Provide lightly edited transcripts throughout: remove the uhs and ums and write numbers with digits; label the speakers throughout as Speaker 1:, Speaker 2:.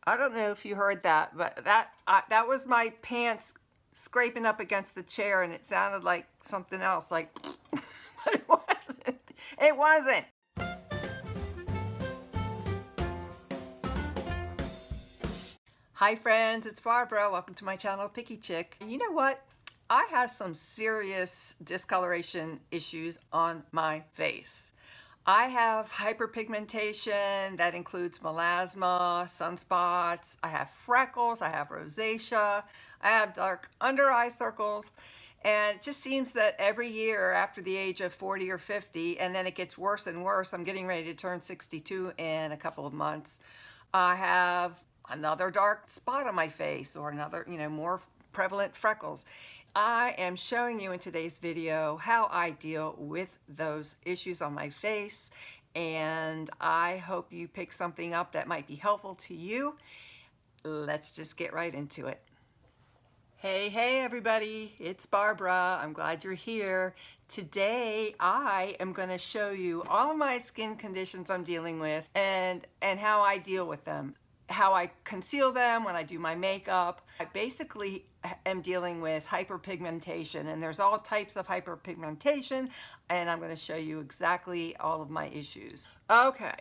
Speaker 1: I don't know if you heard that, but that was my pants scraping up against the chair, and it sounded like something else, like, but it wasn't. It wasn't. Hi friends, it's Barbara. Welcome to my channel, Picky Chick. You know what? I have some serious discoloration issues on my face. I have hyperpigmentation that includes melasma, sunspots, I have freckles, I have rosacea, I have dark under eye circles, and it just seems that every year after the age of 40 or 50, and then it gets worse and worse. I'm getting ready to turn 62 in a couple of months. I have another dark spot on my face, or another, more prevalent freckles. I am showing you in today's video how I deal with those issues on my face, and I hope you pick something up that might be helpful to you. Let's just get right into it. Hey everybody, it's Barbara. I'm glad you're here. Today I am going to show you all of my skin conditions I'm dealing with and how I deal with them. How I conceal them when I do my makeup. I basically am dealing with hyperpigmentation, and there's all types of hyperpigmentation, and I'm going to show you exactly all of my issues. Okay,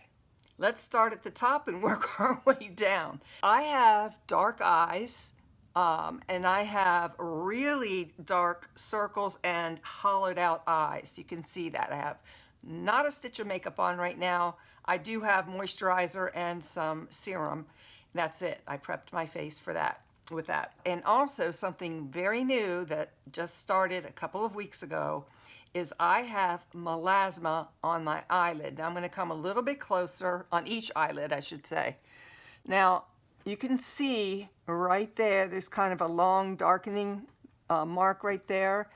Speaker 1: let's start at the top and work our way down. I have dark eyes, and I have really dark circles and hollowed out eyes. You can see that. I have not a stitch of makeup on right now. I do have moisturizer and some serum. That's it. I prepped my face for that, with that. And also something very new that just started a couple of weeks ago is I have melasma on my eyelid. Now I'm going to come a little bit closer on each eyelid, I should say. Now you can see right there, there's kind of a long darkening mark right there.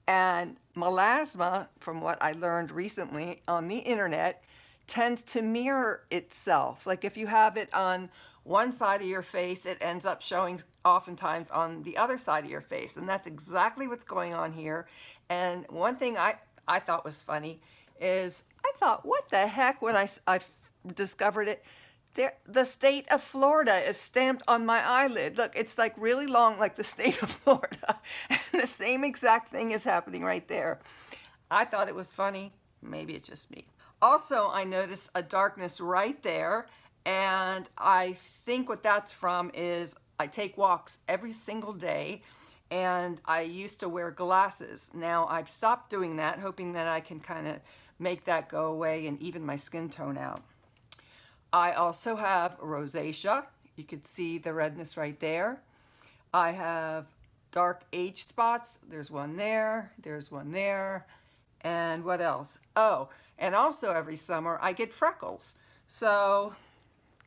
Speaker 1: And melasma, from what I learned recently on the internet, tends to mirror itself. Like if you have it on one side of your face, it ends up showing oftentimes on the other side of your face. And that's exactly what's going on here. And one thing I thought was funny is I thought, what the heck, when I discovered it, the state of Florida is stamped on my eyelid. Look, it's like really long, like the state of Florida. And the same exact thing is happening right there. I thought it was funny. Maybe it's just me. Also, I noticed a darkness right there. And I think what that's from is I take walks every single day. And I used to wear glasses. Now I've stopped doing that, hoping that I can kind of make that go away and even my skin tone out. I also have rosacea. You could see the redness right there. I have dark age spots. There's one there, there's one there. And what else? Oh, and also every summer I get freckles. So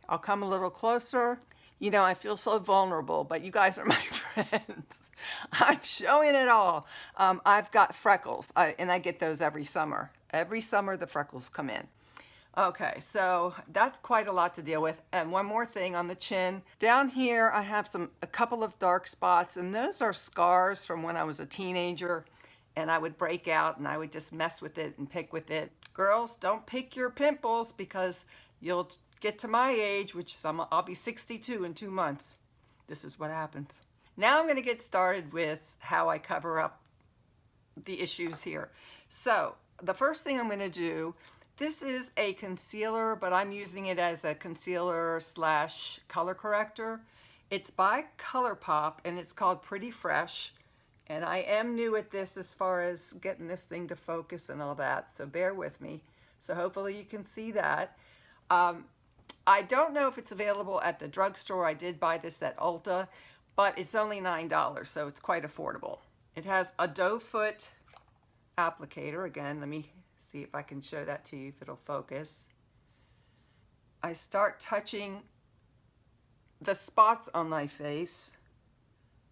Speaker 1: I'll come a little closer. You know, I feel so vulnerable, but you guys are my friends. I'm showing it all. I've got freckles, and I get those every summer. Every summer the freckles come in. Okay, so that's quite a lot to deal with. And one more thing on the chin. Down here I have a couple of dark spots, and those are scars from when I was a teenager, and I would break out and I would just mess with it and pick with it. Girls, don't pick your pimples, because you'll get to my age, which is I'll be 62 in 2 months. This is what happens. Now I'm going to get started with how I cover up the issues here. So the first thing I'm going to do, this is a concealer, but I'm using it as a concealer slash color corrector. It's by ColourPop, and it's called Pretty Fresh. And I am new at this as far as getting this thing to focus and all that, so bear with me. So hopefully you can see that. I don't know if it's available at the drugstore. I did buy this at Ulta, but it's only $9, so it's quite affordable. It has a doe foot applicator. Again, let me see if I can show that to you, if it'll focus. I start touching the spots on my face,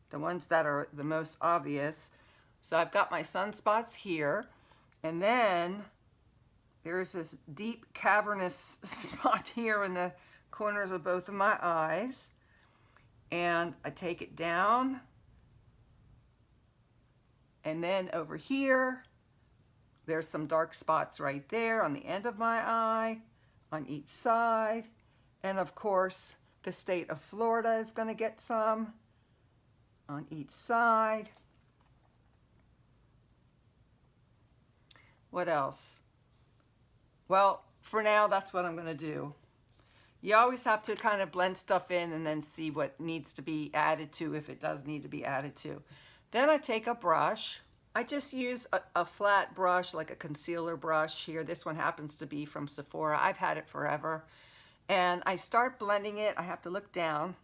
Speaker 1: the ones that are the most obvious. So I've got my sunspots here, and then there's this deep cavernous spot here in the corners of both of my eyes. And I take it down, and then over here there's some dark spots right there on the end of my eye, on each side. And of course, The state of Florida is going to get some on each side. What else? Well, for now, that's what I'm going to do. You always have to kind of blend stuff in and then see what needs to be added to, if it does need to be added to. Then I take a brush. I just use a flat brush, like a concealer brush here. This one happens to be from Sephora. I've had it forever. And I start blending it. I have to look down.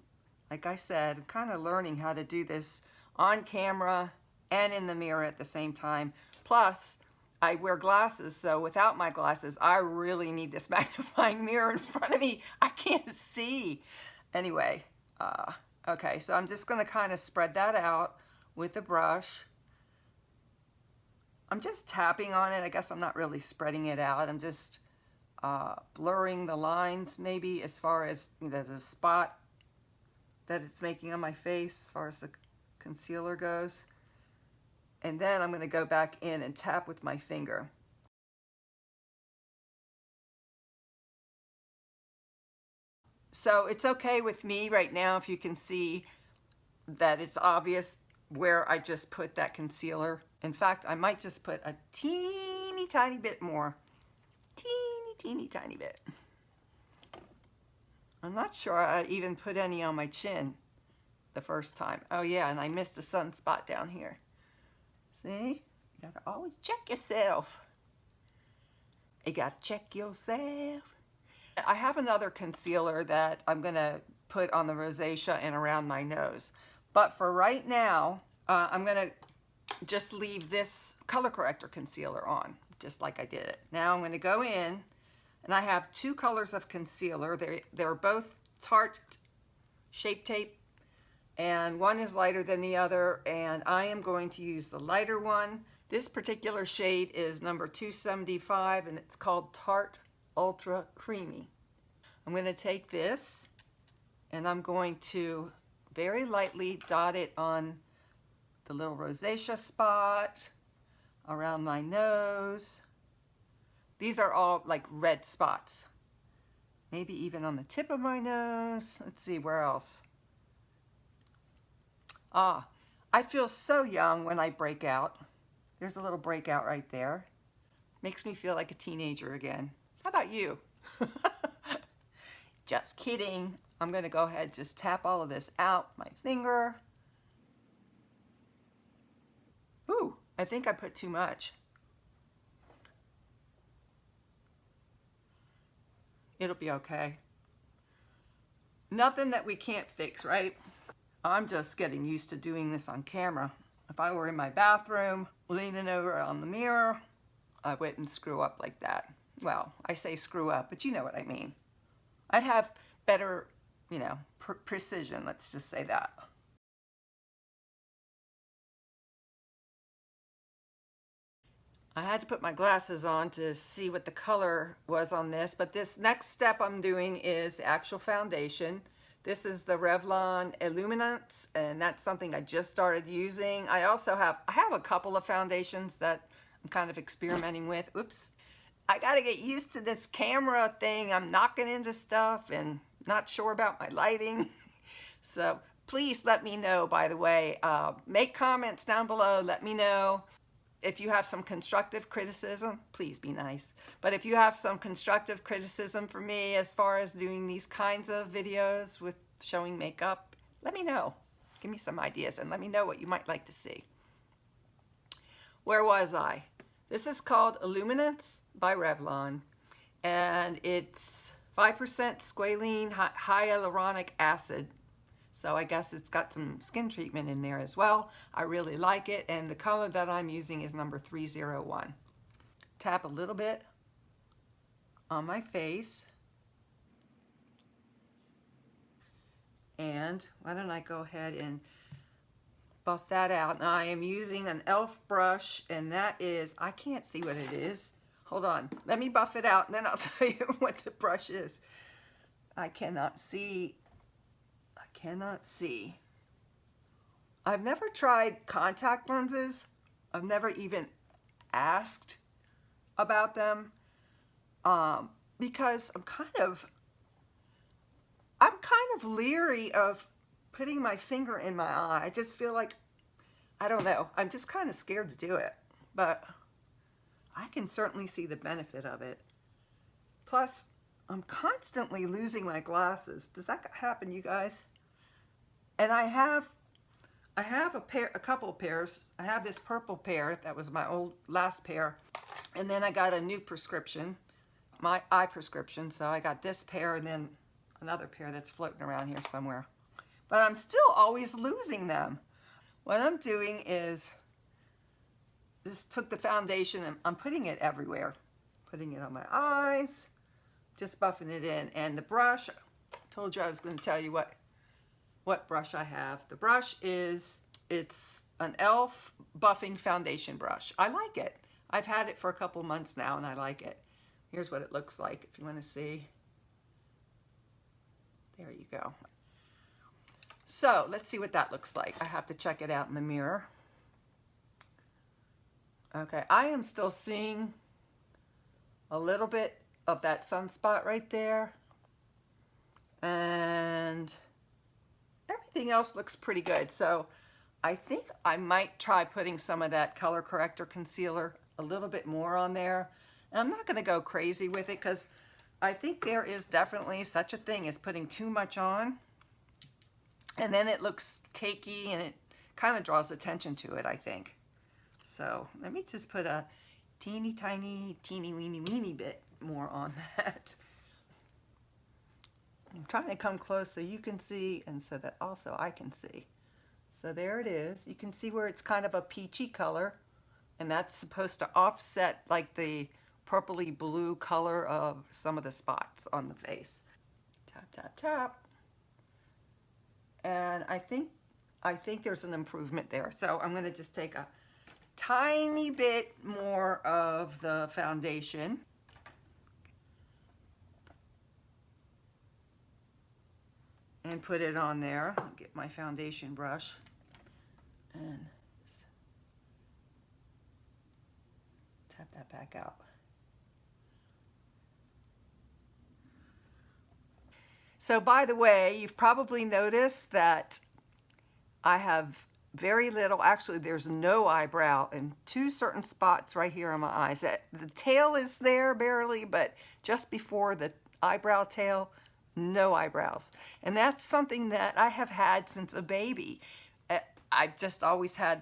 Speaker 1: Like I said, I'm kind of learning how to do this on camera and in the mirror at the same time. Plus, I wear glasses, so without my glasses, I really need this magnifying mirror in front of me. I can't see. Anyway, okay, so I'm just going to kind of spread that out with a brush. I'm just tapping on it. I guess I'm not really spreading it out. I'm just blurring the lines, maybe, as far as there's a spot that it's making on my face as far as the concealer goes. And then I'm going to go back in and tap with my finger. So it's okay with me right now if you can see that it's obvious where I just put that concealer. In fact, I might just put a teeny tiny bit more. Teeny tiny bit. I'm not sure I even put any on my chin the first time. Oh yeah, and I missed a sunspot down here. See? You gotta always check yourself. You gotta check yourself. I have another concealer that I'm gonna put on the rosacea and around my nose. But for right now, I'm gonna just leave this color corrector concealer on, just like I did it. Now I'm gonna go in, and I have two colors of concealer. They're both Tarte Shape Tape, and one is lighter than the other, and I am going to use the lighter one. This particular shade is number 275, and it's called Tarte Ultra Creamy. I'm going to take this, and I'm going to very lightly dot it on the little rosacea spot, around my nose. These are all like red spots. Maybe even on the tip of my nose. Let's see, where else? Ah, I feel so young when I break out. There's a little breakout right there. Makes me feel like a teenager again. How about you? Just kidding. I'm gonna go ahead and just tap all of this out my finger. Ooh, I think I put too much. It'll be okay. Nothing that we can't fix, right? I'm just getting used to doing this on camera. If I were in my bathroom, leaning over on the mirror, I wouldn't screw up like that. Well, I say screw up, but you know what I mean. I'd have better, precision, let's just say that. I had to put my glasses on to see what the color was on this, but this next step I'm doing is the actual foundation. This is the Revlon Illuminance, and that's something I just started using. I have a couple of foundations that I'm kind of experimenting with. Oops. I gotta get used to this camera thing. I'm knocking into stuff and not sure about my lighting. So please let me know, by the way. Make comments down below. Let me know. If you have some constructive criticism, please be nice. But if you have some constructive criticism for me as far as doing these kinds of videos with showing makeup, let me know. Give me some ideas and let me know what you might like to see. Where was I? This is called Illuminance by Revlon, and it's 5% squalene hyaluronic acid. So I guess it's got some skin treatment in there as well. I really like it, and the color that I'm using is number 301. Tap a little bit on my face. And why don't I go ahead and buff that out. Now I am using an e.l.f. brush, and that is, I can't see what it is. Hold on, let me buff it out, and then I'll tell you what the brush is. I cannot see. I've never tried contact lenses. I've never even asked about them because I'm kind of of leery of putting my finger in my eye. I just feel like, I don't know, I'm just kind of scared to do it, but I can certainly see the benefit of it. Plus, I'm constantly losing my glasses. Does that happen, you guys? And I have a couple of pairs. I have this purple pair that was my last pair, and then I got a new prescription, my eye prescription. So I got this pair and then another pair that's floating around here somewhere. But I'm still always losing them. What I'm doing is just took the foundation and I'm putting it everywhere. Putting it on my eyes, just buffing it in. And the brush, I told you I was going to tell you what brush I have. The brush it's an e.l.f. buffing foundation brush. I like it. I've had it for a couple months now and I like it. Here's what it looks like if you want to see. There you go. So let's see what that looks like. I have to check it out in the mirror. Okay, I am still seeing a little bit of that sunspot right there. And everything else looks pretty good. So I think I might try putting some of that color corrector concealer a little bit more on there. And I'm not going to go crazy with it because I think there is definitely such a thing as putting too much on. And then it looks cakey and it kind of draws attention to it, I think. So let me just put a teeny weeny bit more on that. I'm trying to come close so you can see and so that also I can see. So there it is. You can see where it's kind of a peachy color, and that's supposed to offset like the purpley blue color of some of the spots on the face. Tap, tap, tap. And I think there's an improvement there. So I'm going to just take a tiny bit more of the foundation. And put it on there. I'll get my foundation brush and tap that back out. So by the way, you've probably noticed that I have very little, actually there's no eyebrow in two certain spots right here on my eyes. The tail is there barely, but just before the eyebrow tail, no eyebrows. And that's something that I have had since a baby. I've just always had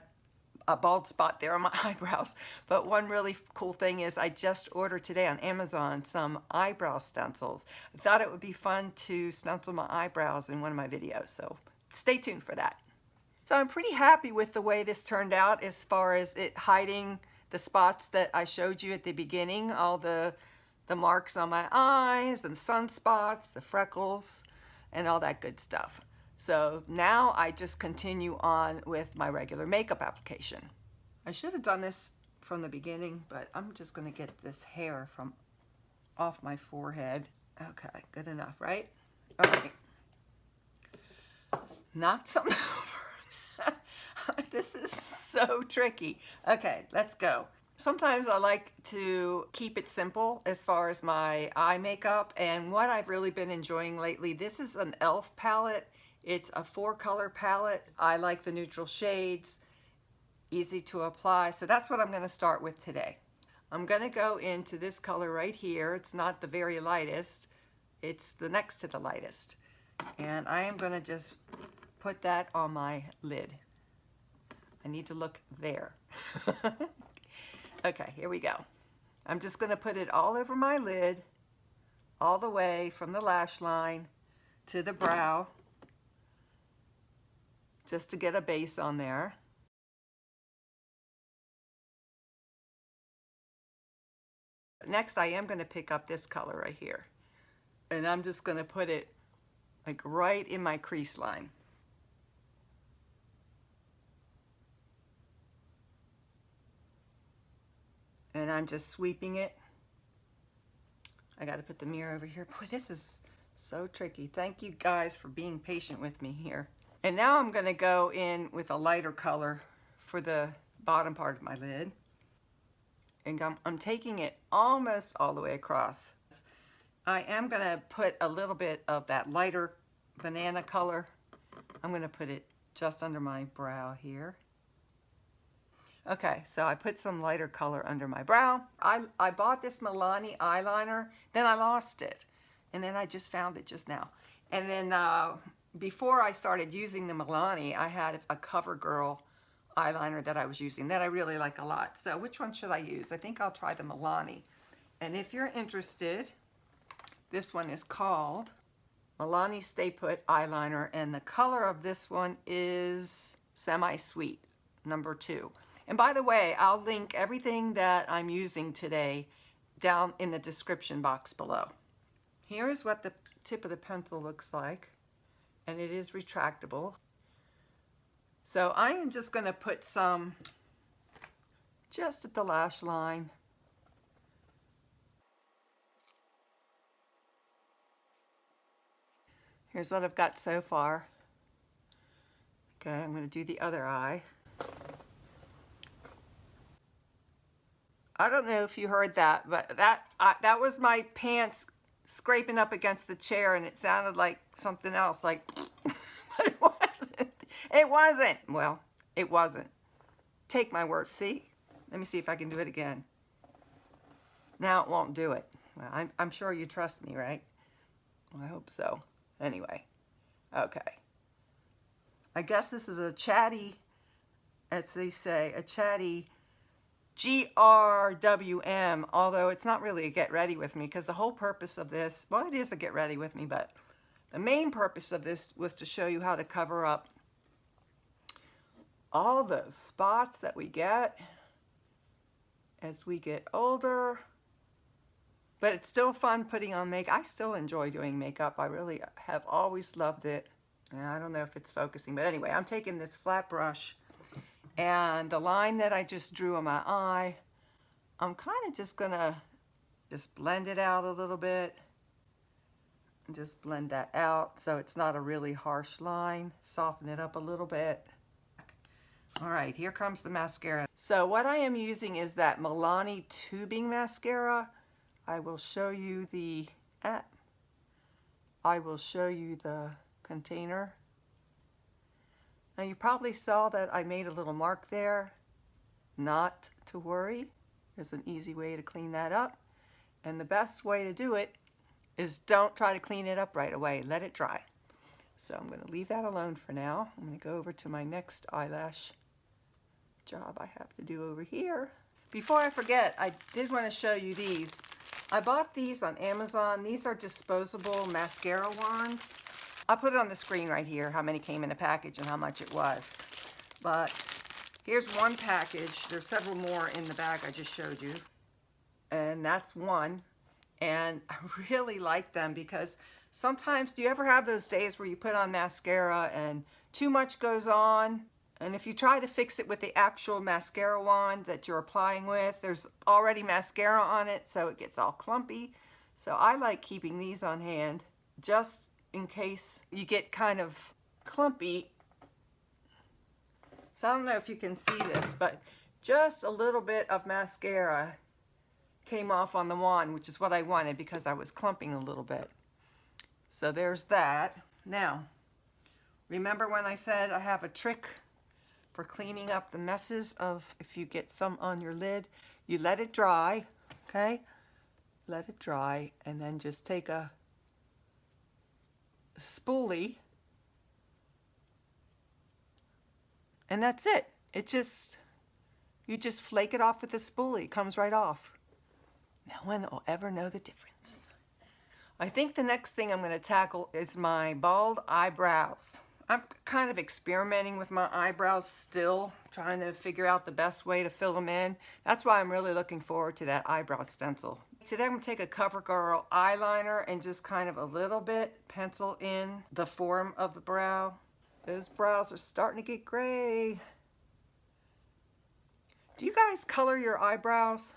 Speaker 1: a bald spot there on my eyebrows. But one really cool thing is I just ordered today on Amazon some eyebrow stencils. I thought it would be fun to stencil my eyebrows in one of my videos, so stay tuned for that. So I'm pretty happy with the way this turned out as far as it hiding the spots that I showed you at the beginning, all the marks on my eyes and the sunspots, the freckles, and all that good stuff. So now I just continue on with my regular makeup application. I should have done this from the beginning, but I'm just going to get this hair from off my forehead. Okay, good enough, right? All right. Knock something over. This is so tricky. Okay, let's go. Sometimes I like to keep it simple as far as my eye makeup, and what I've really been enjoying lately, this is an e.l.f. palette. It's a 4-color palette. I like the neutral shades, easy to apply, so that's what I'm going to start with today. I'm going to go into this color right here. It's not the very lightest, it's the next to the lightest, and I am going to just put that on my lid. I need to look there. Okay, here we go. I'm just going to put it all over my lid, all the way from the lash line to the brow, just to get a base on there. Next, I am going to pick up this color right here, and I'm just going to put it like right in my crease line. And I'm just sweeping it. I got to put the mirror over here. Boy, this is so tricky. Thank you guys for being patient with me here. And now I'm going to go in with a lighter color for the bottom part of my lid. And I'm taking it almost all the way across. I am going to put a little bit of that lighter banana color. I'm going to put it just under my brow here. Okay, so I put some lighter color under my brow. I bought this Milani eyeliner, then I lost it. And then I just found it just now. And then before I started using the Milani, I had a CoverGirl eyeliner that I was using that I really like a lot. So which one should I use? I think I'll try the Milani. And if you're interested, this one is called Milani Stay Put Eyeliner, and the color of this one is Semi-Sweet, number 2. And by the way, I'll link everything that I'm using today down in the description box below. Here is what the tip of the pencil looks like, and it is retractable. So I am just going to put some just at the lash line. Here's what I've got so far. Okay, I'm going to do the other eye. I don't know if you heard that, but that was my pants scraping up against the chair, and it sounded like something else, like, but it wasn't. It wasn't. Well, it wasn't. Take my word. See? Let me see if I can do it again. Now it won't do it. Well, I'm sure you trust me, right? Well, I hope so. Anyway, okay. I guess this is a chatty, as they say, a chatty GRWM, although it's not really a get ready with me, because the whole purpose of this, well, it is a get ready with me, but the main purpose of this was to show you how to cover up all those spots that we get as we get older. But it's still fun putting on makeup. I still enjoy doing makeup. I really have always loved it. And I don't know if it's focusing, but anyway, I'm taking this flat brush, and the line that I just drew on my eye, I'm kind of just gonna just blend it out a little bit. And just blend that out so it's not a really harsh line. Soften it up a little bit. All right, here comes the mascara. So what I am using is that Milani tubing mascara. I will show you the container. Now you probably saw that I made a little mark there. Not to worry. There's an easy way to clean that up. And the best way to do it is don't try to clean it up right away. Let it dry. So I'm going to leave that alone for now. I'm going to go over to my next eyelash job I have to do over here. Before I forget, I did want to show you these. I bought these on Amazon. These are disposable mascara wands. I'll put it on the screen right here, how many came in a package and how much it was. But here's one package. There's several more in the bag I just showed you. And that's one. And I really like them because sometimes, do you ever have those days where you put on mascara and too much goes on? And if you try to fix it with the actual mascara wand that you're applying with, there's already mascara on it, so it gets all clumpy. So I like keeping these on hand just in case you get kind of clumpy. So I don't know if you can see this, but just a little bit of mascara came off on the wand, which is what I wanted because I was clumping a little bit. So there's that. Now, remember when I said I have a trick for cleaning up the messes of if you get some on your lid? You let it dry, okay? Let it dry, and then just take a spoolie, and that's it. You just flake it off with a spoolie. It comes right off. No one will ever know the difference. I think the next thing I'm going to tackle is my bald eyebrows. I'm kind of experimenting with my eyebrows still, trying to figure out the best way to fill them in. That's why I'm really looking forward to that eyebrow stencil. Today I'm going to take a CoverGirl eyeliner and just kind of a little bit pencil in the form of the brow. Those brows are starting to get gray. Do you guys color your eyebrows?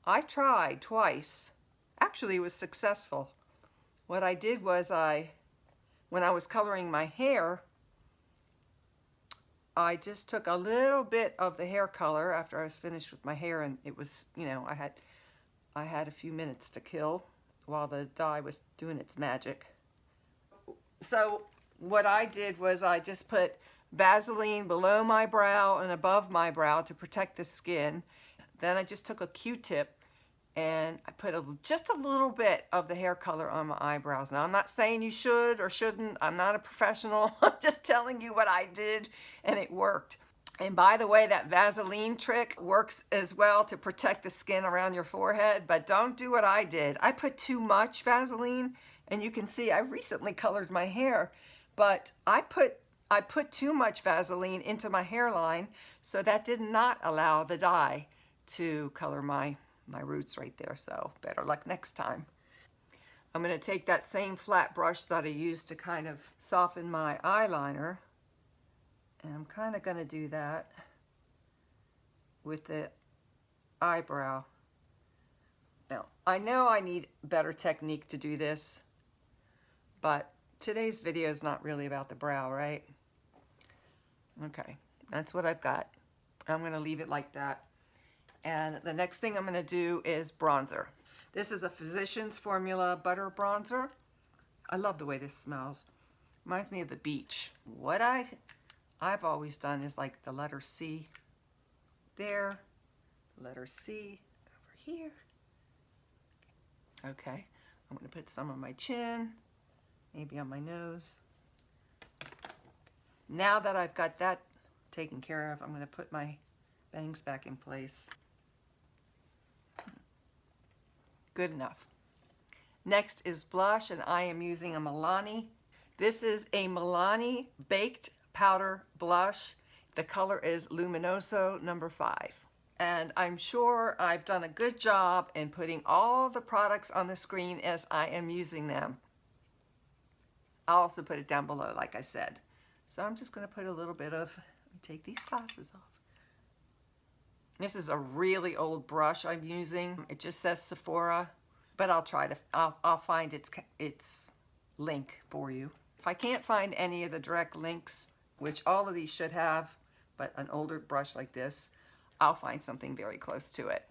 Speaker 1: I tried twice. Actually, it was successful. What I did was when I was coloring my hair, I just took a little bit of the hair color after I was finished with my hair, and it was, you know, I had a few minutes to kill while the dye was doing its magic. So what I did was I just put Vaseline below my brow and above my brow to protect the skin. Then I just took a Q-tip and I put just a little bit of the hair color on my eyebrows. Now, I'm not saying you should or shouldn't. I'm not a professional. I'm just telling you what I did, and it worked. And by the way, that Vaseline trick works as well to protect the skin around your forehead, but don't do what I did. I put too much Vaseline, and you can see I recently colored my hair, but I put too much Vaseline into my hairline, so that did not allow the dye to color my roots right there. So better luck next time. I'm going to take that same flat brush that I used to kind of soften my eyeliner, and I'm kind of going to do that with the eyebrow. Now, I know I need better technique to do this, but today's video is not really about the brow, right? Okay, that's what I've got. I'm going to leave it like that. And the next thing I'm going to do is bronzer. This is a Physicians Formula Butter Bronzer. I love the way this smells. Reminds me of the beach. What I've always done is like the letter C there, letter C over here. Okay, I'm going to put some on my chin, maybe on my nose. Now that I've got that taken care of, I'm going to put my bangs back in place. Good enough. Next is blush, and I am using a Milani. This is a Milani Baked Powder Blush. The color is Luminoso number 5. And I'm sure I've done a good job in putting all the products on the screen as I am using them. I'll also put it down below, like I said. So I'm just going to put a little bit of, let me take these glasses off. This is a really old brush I'm using. It just says Sephora, but I'll find its link for you. If I can't find any of the direct links, which all of these should have, but an older brush like this, I'll find something very close to it.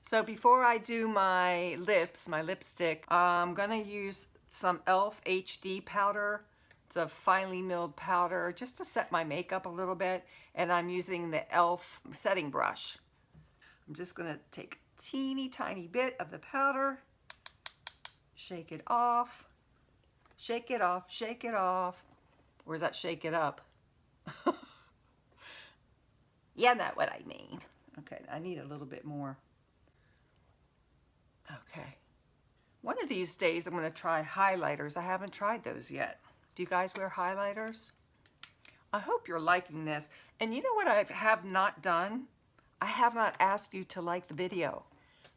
Speaker 1: So before I do my lips, my lipstick, I'm gonna use some e.l.f. HD powder. It's a finely milled powder just to set my makeup a little bit, and I'm using the e.l.f. setting brush. I'm just going to take a teeny tiny bit of the powder, shake it off, shake it off, shake it off. Or is that shake it up? Yeah, that's what I mean. Okay, I need a little bit more. Okay. One of these days I'm going to try highlighters. I haven't tried those yet. Do you guys wear highlighters? I hope you're liking this. And you know what I have not done? I have not asked you to like the video.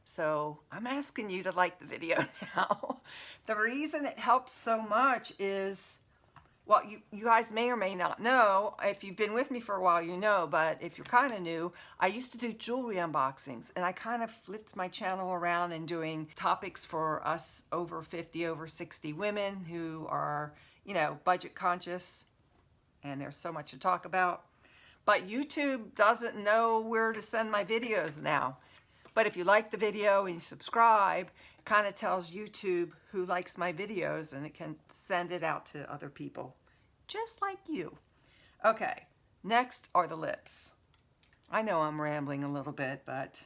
Speaker 1: So I'm asking you to like the video now. The reason it helps so much is, well, you guys may or may not know. If you've been with me for a while, you know, but if you're kind of new, I used to do jewelry unboxings, and I kind of flipped my channel around and doing topics for us over 50, over 60 women who are, you know, budget conscious, and there's so much to talk about. But YouTube doesn't know where to send my videos now. But if you like the video and you subscribe, it kind of tells YouTube who likes my videos, and it can send it out to other people, just like you. Okay, next are the lips. I know I'm rambling a little bit, but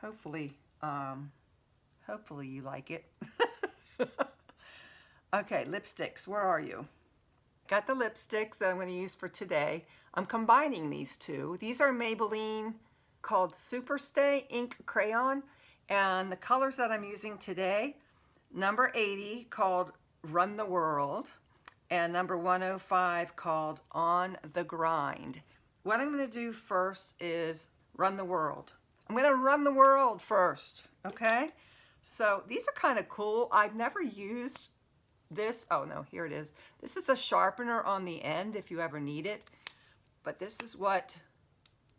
Speaker 1: hopefully you like it. Okay, lipsticks, where are you? Got the lipsticks that I'm going to use for today. I'm combining these two. These are Maybelline called Superstay Ink Crayon, and the colors that I'm using today, number 80 called Run the World, and number 105 called On the Grind. What I'm going to do first is Run the World. I'm going to run the world first, okay? So these are kind of cool. I've never used this. Oh no, here it is. This is a sharpener on the end if you ever need it. But this is what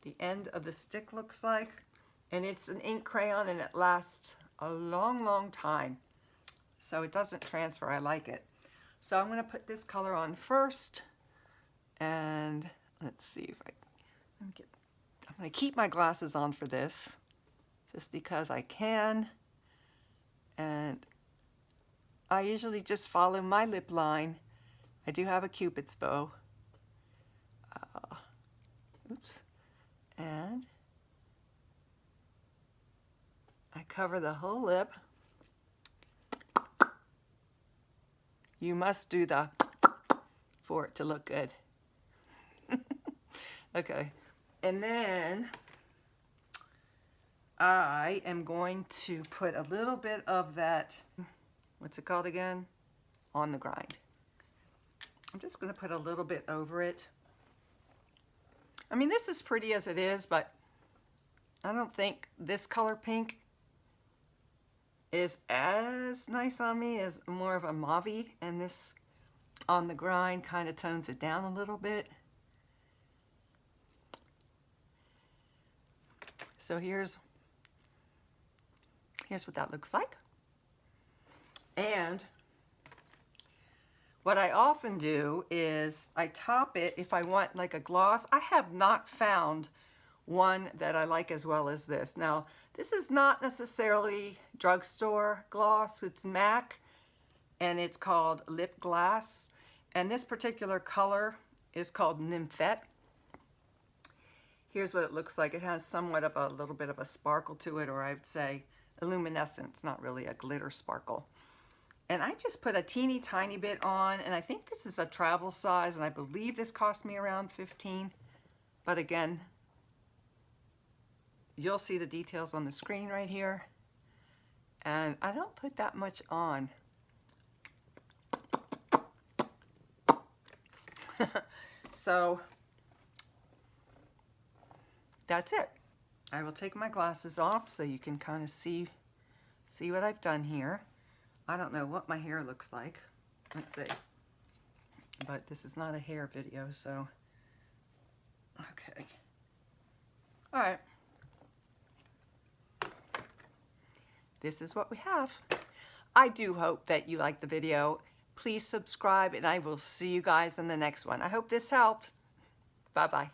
Speaker 1: the end of the stick looks like. And it's an ink crayon, and it lasts a long, long time. So it doesn't transfer. I like it. So I'm going to put this color on first. And let's see if I'm going to keep my glasses on for this, just because I can. And I usually just follow my lip line. I do have a Cupid's bow. Oops. And I cover the whole lip. You must do the for it to look good. Okay. And then I am going to put a little bit of that, what's it called again? On the grind. I'm just going to put a little bit over it. I mean, this is pretty as it is, but I don't think this color pink is as nice on me as more of a mauve, and this on the grind kind of tones it down a little bit. So here's what that looks like. And what I often do is I top it if I want like a gloss. I have not found one that I like as well as this. Now, this is not necessarily drugstore gloss. It's MAC, and it's called Lip Glass. And this particular color is called Nymphette. Here's what it looks like. It has somewhat of a little bit of a sparkle to it, or I would say a luminescence, not really a glitter sparkle. And I just put a teeny tiny bit on, and I think this is a travel size, and I believe this cost me around $15. But again, you'll see the details on the screen right here. And I don't put that much on. So that's it. I will take my glasses off so you can kind of see what I've done here. I don't know what my hair looks like. Let's see. But this is not a hair video, so okay. All right. This is what we have. I do hope that you liked the video. Please subscribe, and I will see you guys in the next one. I hope this helped. Bye-bye.